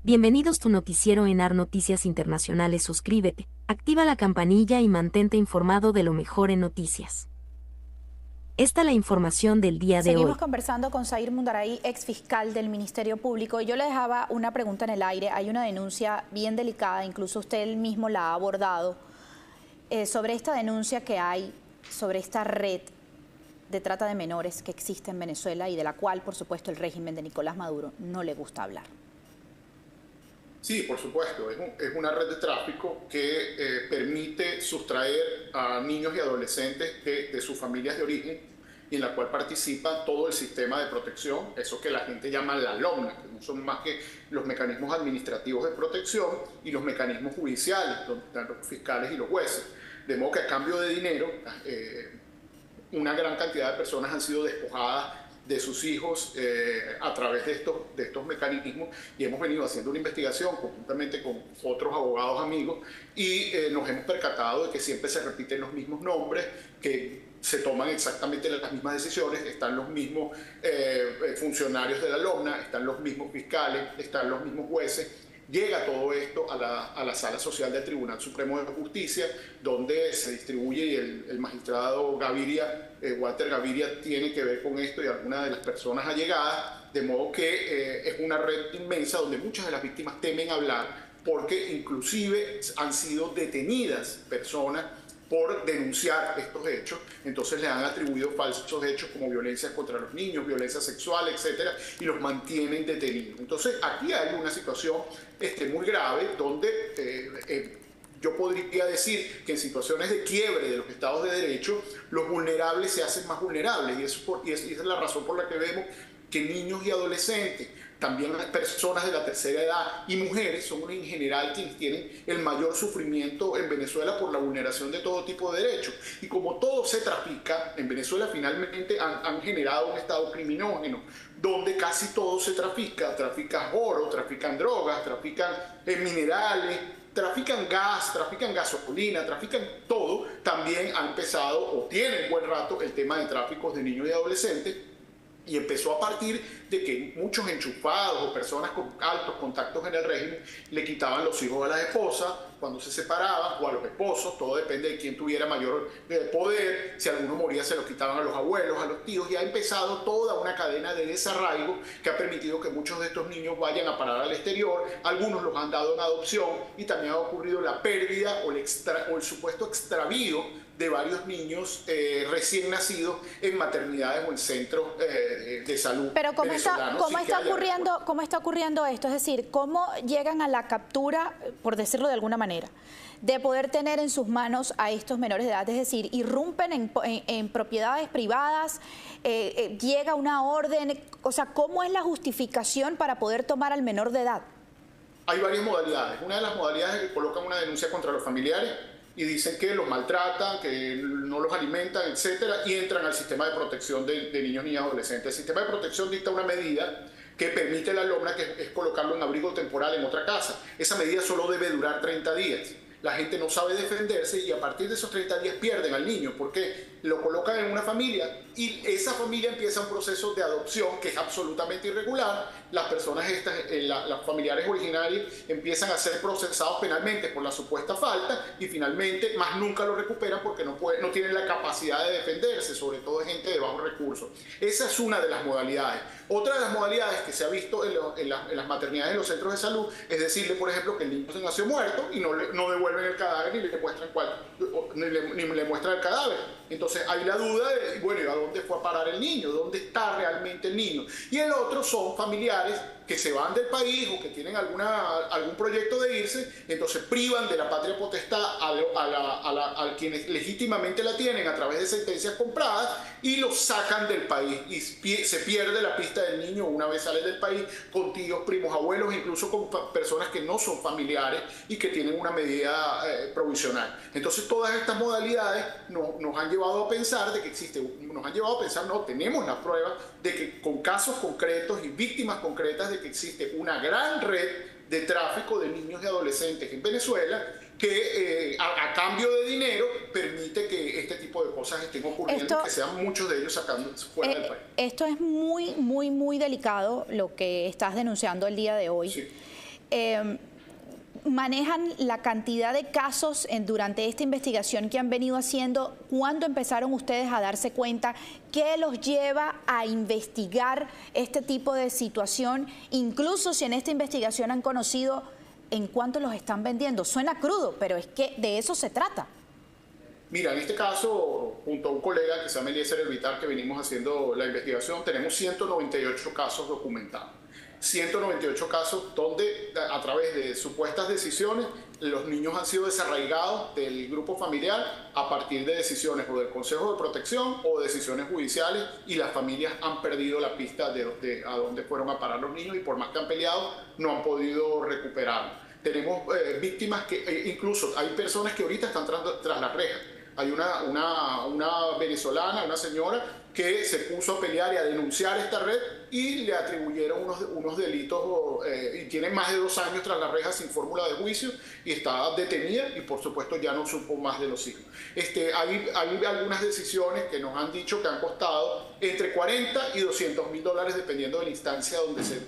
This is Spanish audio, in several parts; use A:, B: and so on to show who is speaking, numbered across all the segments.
A: Bienvenidos tu noticiero ENAR Noticias Internacionales. Suscríbete, activa la campanilla y mantente informado de lo mejor en noticias. Esta es la información del día de hoy.
B: Seguimos conversando con Zair Mundaray, ex fiscal del Ministerio Público, y yo le dejaba una pregunta en el aire. Hay una denuncia bien delicada, incluso usted mismo la ha abordado, sobre esta denuncia que hay sobre esta red de trata de menores que existe en Venezuela y de la cual, por supuesto, el régimen de Nicolás Maduro no le gusta hablar.
C: Sí, por supuesto, es una red de tráfico que permite sustraer a niños y adolescentes de sus familias de origen y en la cual participa todo el sistema de protección, eso que la gente llama la LOMNA, que no son más que los mecanismos administrativos de protección y los mecanismos judiciales, donde están los fiscales y los jueces. De modo que a cambio de dinero, una gran cantidad de personas han sido despojadas de sus hijos a través de estos mecanismos, y hemos venido haciendo una investigación conjuntamente con otros abogados amigos y nos hemos percatado de que siempre se repiten los mismos nombres, que se toman exactamente las mismas decisiones, están los mismos funcionarios de la LOMNA, están los mismos fiscales, están los mismos jueces. Llega todo esto a la Sala Social del Tribunal Supremo de Justicia, donde se distribuye y el magistrado Gaviria, Walter Gaviria, tiene que ver con esto y algunas de las personas allegadas, de modo que es una red inmensa donde muchas de las víctimas temen hablar, porque inclusive han sido detenidas personas por denunciar estos hechos, entonces le han atribuido falsos hechos como violencia contra los niños, violencia sexual, etcétera, y los mantienen detenidos. Entonces aquí hay una situación muy grave donde yo podría decir que en situaciones de quiebre de los estados de derecho, los vulnerables se hacen más vulnerables, y esa es la razón por la que vemos que niños y adolescentes, también las personas de la tercera edad y mujeres son en general quienes tienen el mayor sufrimiento en Venezuela por la vulneración de todo tipo de derechos. Y como todo se trafica, en Venezuela finalmente han generado un estado criminógeno, donde casi todo se trafica. Trafican oro, trafican drogas, trafican minerales, trafican gas, trafican gasolina, trafican todo. También ha empezado o tiene un buen rato el tema de tráficos de niños y adolescentes. Y empezó a partir de que muchos enchufados o personas con altos contactos en el régimen le quitaban los hijos a las esposas cuando se separaban, o a los esposos, todo depende de quién tuviera mayor poder. Si alguno moría se los quitaban a los abuelos, a los tíos, y ha empezado toda una cadena de desarraigo que ha permitido que muchos de estos niños vayan a parar al exterior. Algunos los han dado en adopción, y también ha ocurrido la pérdida o el supuesto extravío de varios niños recién nacidos en maternidades o en centros de salud.
B: Pero ¿cómo está ocurriendo esto? Es decir, ¿cómo llegan a la captura, por decirlo de alguna manera, de poder tener en sus manos a estos menores de edad? Es decir, irrumpen en propiedades privadas, llega una orden, o sea, ¿cómo es la justificación para poder tomar al menor de edad?
C: Hay varias modalidades. Una de las modalidades es que colocan una denuncia contra los familiares y dicen que los maltratan, que no los alimentan, etcétera, y entran al sistema de protección de niños y adolescentes. El sistema de protección dicta una medida que permite la LOMNA, que es colocarlo en abrigo temporal en otra casa. Esa medida solo debe durar 30 días. La gente no sabe defenderse y a partir de esos 30 días pierden al niño, porque lo colocan en una familia y esa familia empieza un proceso de adopción que es absolutamente irregular. Las personas los familiares originarios empiezan a ser procesados penalmente por la supuesta falta y finalmente más nunca lo recuperan porque no tienen la capacidad de defenderse, sobre todo de gente de bajos recursos. Esa es una de las modalidades. Otra de las modalidades que se ha visto en las maternidades, en los centros de salud, es decirle, por ejemplo, que el niño se nació muerto y no devuelven el cadáver ni le muestran el cadáver. Entonces hay la duda de, bueno, ¿a dónde fue a parar el niño? ¿Dónde está realmente el niño? Y el otro son familiares que se van del país o que tienen algún proyecto de irse, entonces privan de la patria potestad a quienes legítimamente la tienen a través de sentencias compradas y los sacan del país y se pierde la pista del niño una vez sale del país, con tíos, primos, abuelos, incluso con personas que no son familiares y que tienen una medida provisional. Entonces todas estas modalidades nos han llevado a pensar de que tenemos las pruebas de que con casos concretos y víctimas concretas de que existe una gran red de tráfico de niños y adolescentes en Venezuela que a cambio de dinero permite que este tipo de cosas estén ocurriendo y que sean muchos de ellos sacando fuera del país.
B: Esto es muy delicado lo que estás denunciando el día de hoy.
C: Sí.
B: manejan la cantidad de casos durante esta investigación que han venido haciendo. ¿Cuándo empezaron ustedes a darse cuenta? ¿Qué los lleva a investigar este tipo de situación? Incluso si en esta investigación han conocido en cuánto los están vendiendo. Suena crudo, pero es que de eso se trata.
C: Mira, en este caso, junto a un colega que se llama Eliezer Elvitar, que venimos haciendo la investigación, tenemos 198 casos documentados. 198 casos donde a través de supuestas decisiones los niños han sido desarraigados del grupo familiar a partir de decisiones o del Consejo de Protección o decisiones judiciales, y las familias han perdido la pista de a dónde fueron a parar los niños, y por más que han peleado no han podido recuperarlo. Tenemos víctimas que incluso hay personas que ahorita están tras las rejas. Hay una venezolana, una señora que se puso a pelear y a denunciar esta red, y le atribuyeron unos delitos, y tiene más de 2 años tras las rejas sin fórmula de juicio, y está detenida, y por supuesto ya no supo más de los hijos. Hay algunas decisiones que nos han dicho que han costado entre 40 y 200 mil dólares, dependiendo de la instancia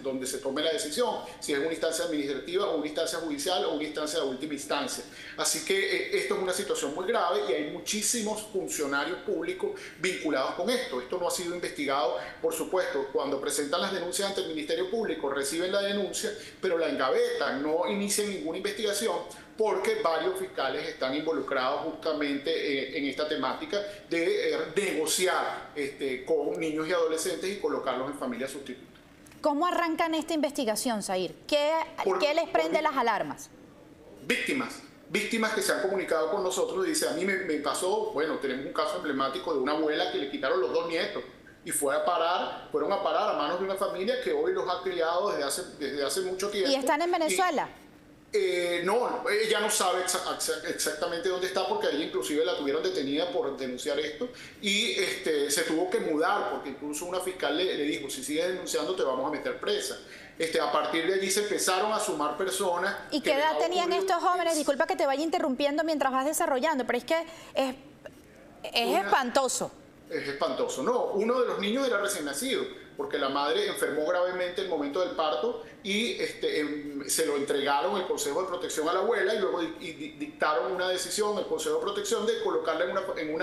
C: donde se tome la decisión, si es una instancia administrativa o una instancia judicial o una instancia de última instancia. Así que esto es una situación muy grave, y hay muchísimos funcionarios públicos vinculados con esto. Esto no ha sido investigado, por supuesto. Cuando presentan las denuncias ante el Ministerio Público, reciben la denuncia, pero la engavetan, no inician ninguna investigación, porque varios fiscales están involucrados justamente en esta temática de negociar con niños y adolescentes y colocarlos en familias sustitutas.
B: ¿Cómo arrancan esta investigación, Zahir? ¿Qué les prende las alarmas? Víctimas que se han comunicado con nosotros y dicen: a mí me pasó, bueno, tenemos un caso emblemático de una abuela que le quitaron los 2 nietos y fueron a parar a manos de una familia que hoy los ha criado desde hace mucho tiempo. ¿Y están en Venezuela?
C: No, ella no sabe exactamente dónde está, porque ella inclusive la tuvieron detenida por denunciar esto, y se tuvo que mudar, porque incluso una fiscal le dijo: si sigues denunciando te vamos a meter presa. A partir de allí se empezaron a sumar personas.
B: ¿Y qué edad tenían estos jóvenes? Disculpa que te vaya interrumpiendo mientras vas desarrollando, pero es que es espantoso.
C: Es espantoso. No, uno de los niños era recién nacido, porque la madre enfermó gravemente en el momento del parto, y se lo entregaron el Consejo de Protección a la abuela, y luego dictaron una decisión, el Consejo de Protección, de colocarla en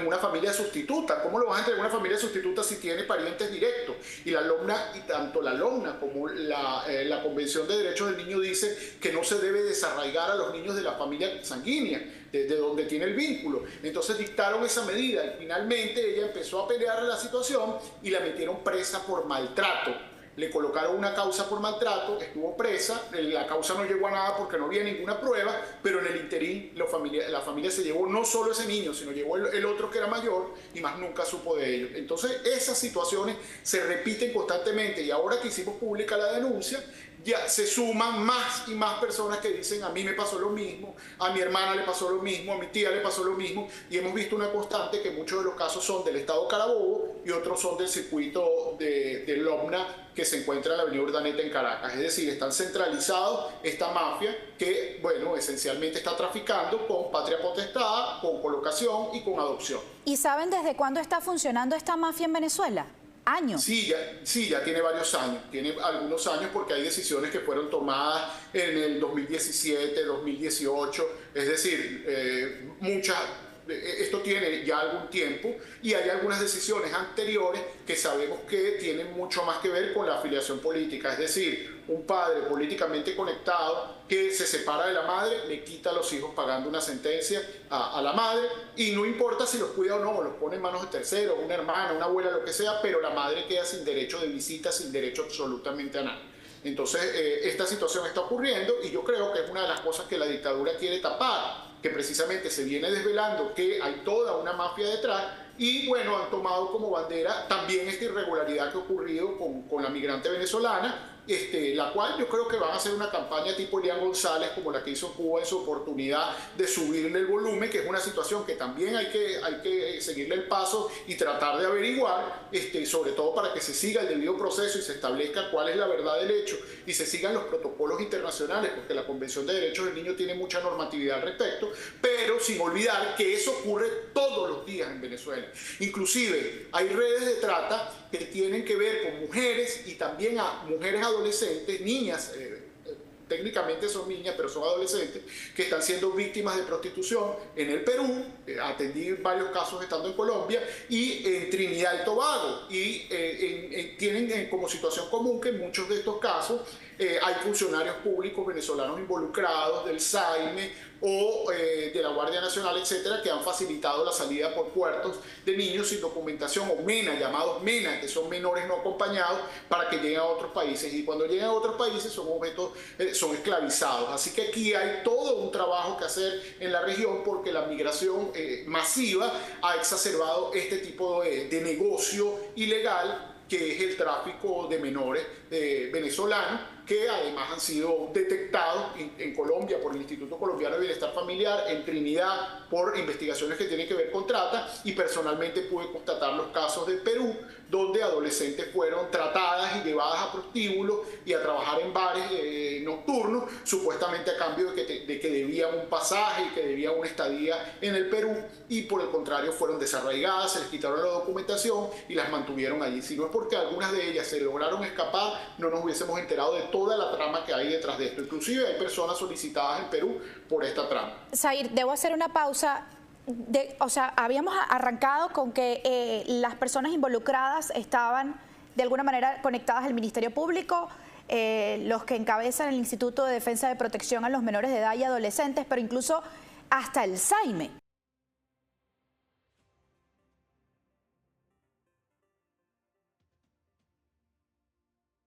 C: una familia sustituta. ¿Cómo lo vas a entregar en una familia sustituta si tiene parientes directos? Y tanto la LOMNA como la Convención de Derechos del Niño dice que no se debe desarraigar a los niños de la familia sanguínea, de donde tiene el vínculo. Entonces dictaron esa medida, y finalmente ella empezó a pelear la situación y la metieron presa por maltrato. Le colocaron una causa por maltrato, estuvo presa, la causa no llegó a nada porque no había ninguna prueba, pero en el interín la familia se llevó no solo ese niño, sino llevó el otro que era mayor, y más nunca supo de ellos. Entonces esas situaciones se repiten constantemente, y ahora que hicimos pública la denuncia, ya se suman más y más personas que dicen: a mí me pasó lo mismo, a mi hermana le pasó lo mismo, a mi tía le pasó lo mismo, y hemos visto una constante que muchos de los casos son del estado Carabobo y otros son del circuito de LOMNA, que se encuentra en la avenida Urdaneta en Caracas. Es decir, están centralizados esta mafia que, bueno, esencialmente está traficando con patria potestad, con colocación y con adopción.
B: ¿Y saben desde cuándo está funcionando esta mafia en Venezuela? ¿Años?
C: Sí, ya tiene varios años, tiene algunos años, porque hay decisiones que fueron tomadas en el 2017, 2018, es decir, esto tiene ya algún tiempo, y hay algunas decisiones anteriores que sabemos que tienen mucho más que ver con la afiliación política, es decir, un padre políticamente conectado que se separa de la madre, le quita a los hijos pagando una sentencia a la madre, y no importa si los cuida o no, los pone en manos de terceros, una hermana, una abuela, lo que sea, pero la madre queda sin derecho de visita, sin derecho absolutamente a nada. Entonces, esta situación está ocurriendo, y yo creo que es una de las cosas que la dictadura quiere tapar, que precisamente se viene desvelando que hay toda una mafia detrás, y bueno, han tomado como bandera también esta irregularidad que ha ocurrido con la migrante venezolana, la cual yo creo que van a hacer una campaña tipo Elian González, como la que hizo Cuba en su oportunidad de subirle el volumen, que es una situación que también hay que seguirle el paso y tratar de averiguar, sobre todo para que se siga el debido proceso y se establezca cuál es la verdad del hecho, y se sigan los protocolos internacionales, porque la Convención de Derechos del Niño tiene mucha normatividad al respecto, pero sin olvidar que eso ocurre todos los días en Venezuela. Inclusive hay redes de trata que tienen que ver con mujeres, y también a mujeres adolescentes, niñas técnicamente son niñas, pero son adolescentes, que están siendo víctimas de prostitución en el Perú. Atendí varios casos estando en Colombia y en Trinidad y Tobago. Y tienen como situación común que en muchos de estos casos hay funcionarios públicos venezolanos involucrados, del SAIME o de la Guardia Nacional, etcétera, que han facilitado la salida por puertos de niños sin documentación, o MENA, llamados MENA, que son menores no acompañados, para que lleguen a otros países. Y cuando llegan a otros países son objetos, son esclavizados. Así que aquí hay todo un trabajo que hacer en la región, porque la migración masiva ha exacerbado este tipo de negocio ilegal, que es el tráfico de menores venezolanos, que además han sido detectados en Colombia por el Instituto Colombiano de Bienestar Familiar, en Trinidad por investigaciones que tienen que ver con trata, y personalmente pude constatar los casos del Perú, donde adolescentes fueron tratadas y llevadas a prostíbulos y a trabajar en bares nocturnos, supuestamente a cambio de que debían un pasaje y que debían una estadía en el Perú, y por el contrario fueron desarraigadas, se les quitaron la documentación y las mantuvieron allí. Si no es porque algunas de ellas se lograron escapar, no nos hubiésemos enterado de toda la trama que hay detrás de esto. Inclusive hay personas solicitadas en Perú por esta trama.
B: Zahir, debo hacer una pausa. O sea, habíamos arrancado con que las personas involucradas estaban de alguna manera conectadas al Ministerio Público, los que encabezan el Instituto de Defensa de Protección a los Menores de Edad y Adolescentes, pero incluso hasta el SAIME.